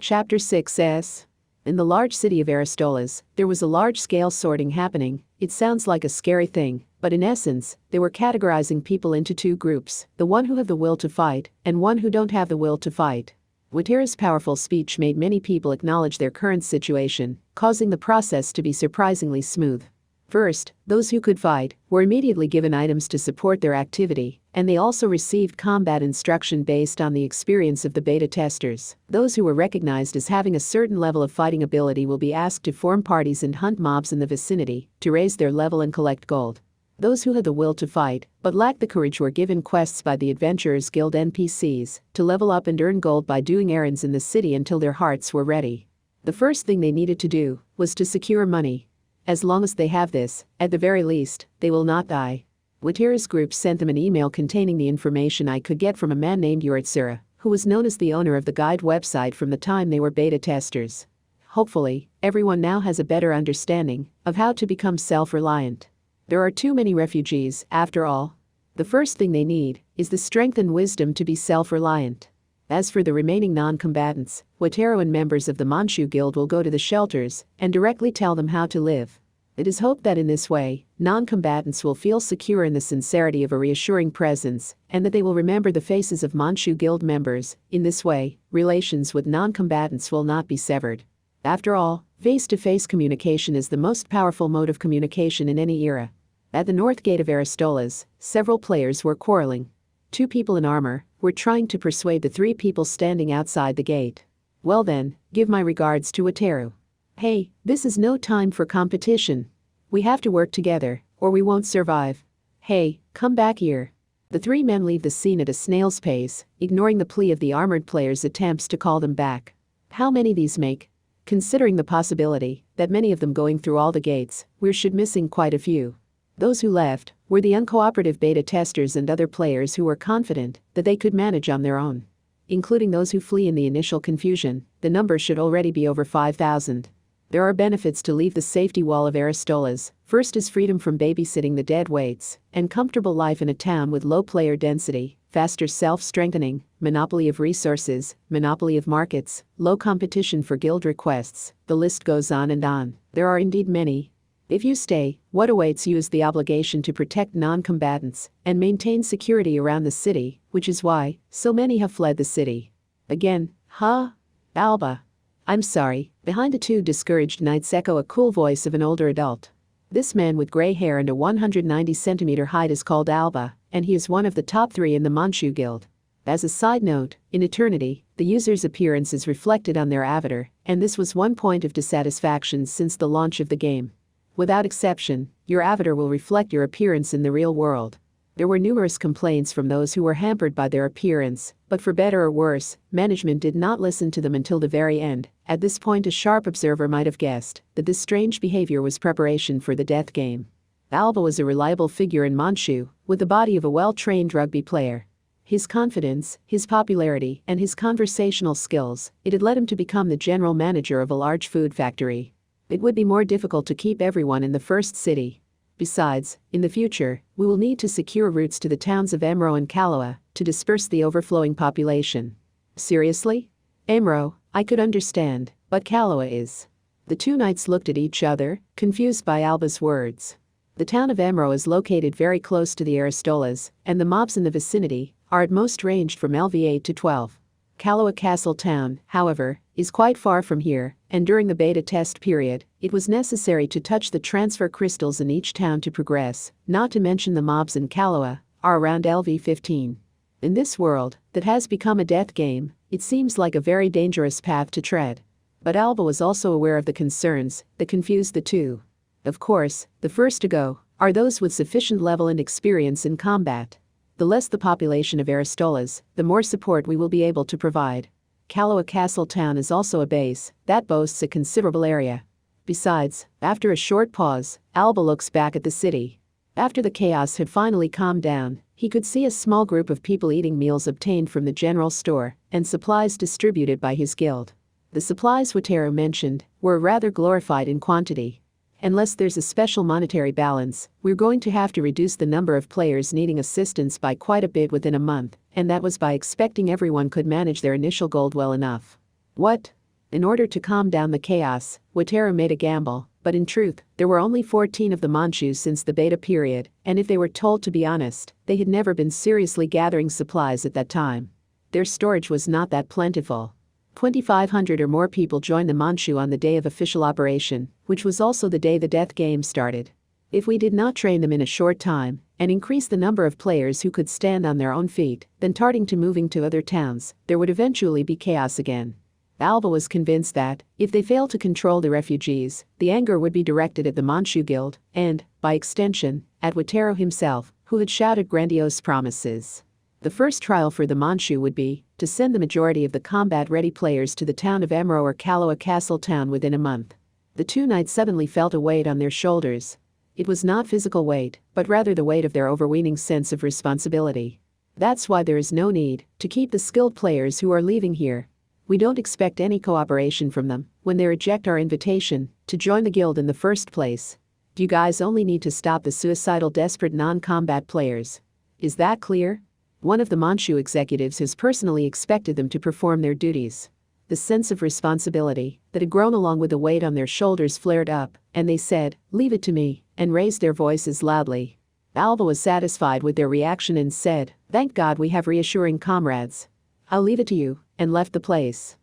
Chapter 6s. In the large city of Aristolas, there was a large-scale sorting happening. It sounds like a scary thing, but in essence, they were categorizing people into two groups, the one who have the will to fight, and one who don't have the will to fight. Watera's powerful speech made many people acknowledge their current situation, causing the process to be surprisingly smooth. First, those who could fight were immediately given items to support their activity, and they also received combat instruction based on the experience of the beta testers. Those who were recognized as having a certain level of fighting ability will be asked to form parties and hunt mobs in the vicinity to raise their level and collect gold. Those who had the will to fight but lacked the courage were given quests by the Adventurers Guild NPCs to level up and earn gold by doing errands in the city until their hearts were ready. The first thing they needed to do was to secure money. As long as they have this, at the very least, they will not die. Watera's group sent them an email containing the information I could get from a man named Yuritsura, who was known as the owner of the guide website from the time they were beta testers. Hopefully, everyone now has a better understanding of how to become self-reliant. There are too many refugees, after all. The first thing they need is the strength and wisdom to be self-reliant. As for the remaining non-combatants, Watero and members of the Manchu Guild will go to the shelters and directly tell them how to live. It is hoped that in this way, non-combatants will feel secure in the sincerity of a reassuring presence, and that they will remember the faces of Manchu Guild members. In this way, relations with non-combatants will not be severed. After all, face-to-face communication is the most powerful mode of communication in any era. At the north gate of Aristolas, several players were quarreling. Two people in armor were trying to persuade the three people standing outside the gate. Well then, give my regards to Wateru. Hey, this is no time for competition. We have to work together, or we won't survive. Hey, come back here. The three men leave the scene at a snail's pace, ignoring the plea of the armored player's attempts to call them back. How many these make? Considering the possibility that many of them going through all the gates, we should missing quite a few. Those who left were the uncooperative beta testers and other players who were confident that they could manage on their own. Including those who flee in the initial confusion, the number should already be over 5,000. There are benefits to leave the safety wall of Aristolas. First is freedom from babysitting the dead weights, and comfortable life in a town with low player density, faster self-strengthening, monopoly of resources, monopoly of markets, low competition for guild requests. The list goes on and on. There are indeed many. If you stay, what awaits you is the obligation to protect non-combatants and maintain security around the city, which is why so many have fled the city. Again, Alba. I'm sorry. Behind the two discouraged knights echo a cool voice of an older adult. This man with gray hair and a 190-centimeter height is called Alba, and he is one of the top 3 in the Manchu Guild. As a side note, in Eternity, the user's appearance is reflected on their avatar, and this was one point of dissatisfaction since the launch of the game. Without exception, your avatar will reflect your appearance in the real world. There were numerous complaints from those who were hampered by their appearance, but for better or worse, management did not listen to them until the very end. At this point, a sharp observer might have guessed that this strange behavior was preparation for the death game. Alba was a reliable figure in Manchu, with the body of a well-trained rugby player. His confidence, his popularity, and his conversational skills, it had led him to become the general manager of a large food factory. It would be more difficult to keep everyone in the first city. Besides, in the future, we will need to secure routes to the towns of Emro and Kaloa to disperse the overflowing population. Seriously? Emro, I could understand, but Kaloa is. The two knights looked at each other, confused by Alba's words. The town of Emro is located very close to the Aristolas, and the mobs in the vicinity are at most ranged from LV8 to 12. Kaloa Castle Town, however, is quite far from here, and during the beta test period, it was necessary to touch the transfer crystals in each town to progress, not to mention the mobs in Kaloa are around LV15. In this world that has become a death game, it seems like a very dangerous path to tread. But Alba was also aware of the concerns that confused the two. Of course, the first to go are those with sufficient level and experience in combat. The less the population of Aristolas, the more support we will be able to provide. Kaloa Castle Town is also a base that boasts a considerable area. Besides, after a short pause, Alba looks back at the city. After the chaos had finally calmed down, he could see a small group of people eating meals obtained from the general store and supplies distributed by his guild. The supplies Watero mentioned were rather glorified in quantity. Unless there's a special monetary balance, we're going to have to reduce the number of players needing assistance by quite a bit within a month, and that was by expecting everyone could manage their initial gold well enough. What? In order to calm down the chaos, Wataru made a gamble, but in truth, there were only 14 of the Manchus since the beta period, and if they were told to be honest, they had never been seriously gathering supplies at that time. Their storage was not that plentiful. 2,500 or more people joined the Manchu on the day of official operation, which was also the day the death game started. If we did not train them in a short time, and increase the number of players who could stand on their own feet, then starting to moving to other towns, there would eventually be chaos again. Alba was convinced that, if they failed to control the refugees, the anger would be directed at the Manchu Guild, and, by extension, at Wataru himself, who had shouted grandiose promises. The first trial for the Manchu would be to send the majority of the combat-ready players to the town of Emro or Kaloa Castle Town within a month. The two knights suddenly felt a weight on their shoulders. It was not physical weight, but rather the weight of their overweening sense of responsibility. That's why there is no need to keep the skilled players who are leaving here. We don't expect any cooperation from them when they reject our invitation to join the guild in the first place. You guys only need to stop the suicidal, desperate non-combat players. Is that clear? One of the Manchu executives has personally expected them to perform their duties. The sense of responsibility that had grown along with the weight on their shoulders flared up, and they said, "Leave it to me," and raised their voices loudly. Alba was satisfied with their reaction and said, "Thank God we have reassuring comrades. I'll leave it to you," and left the place.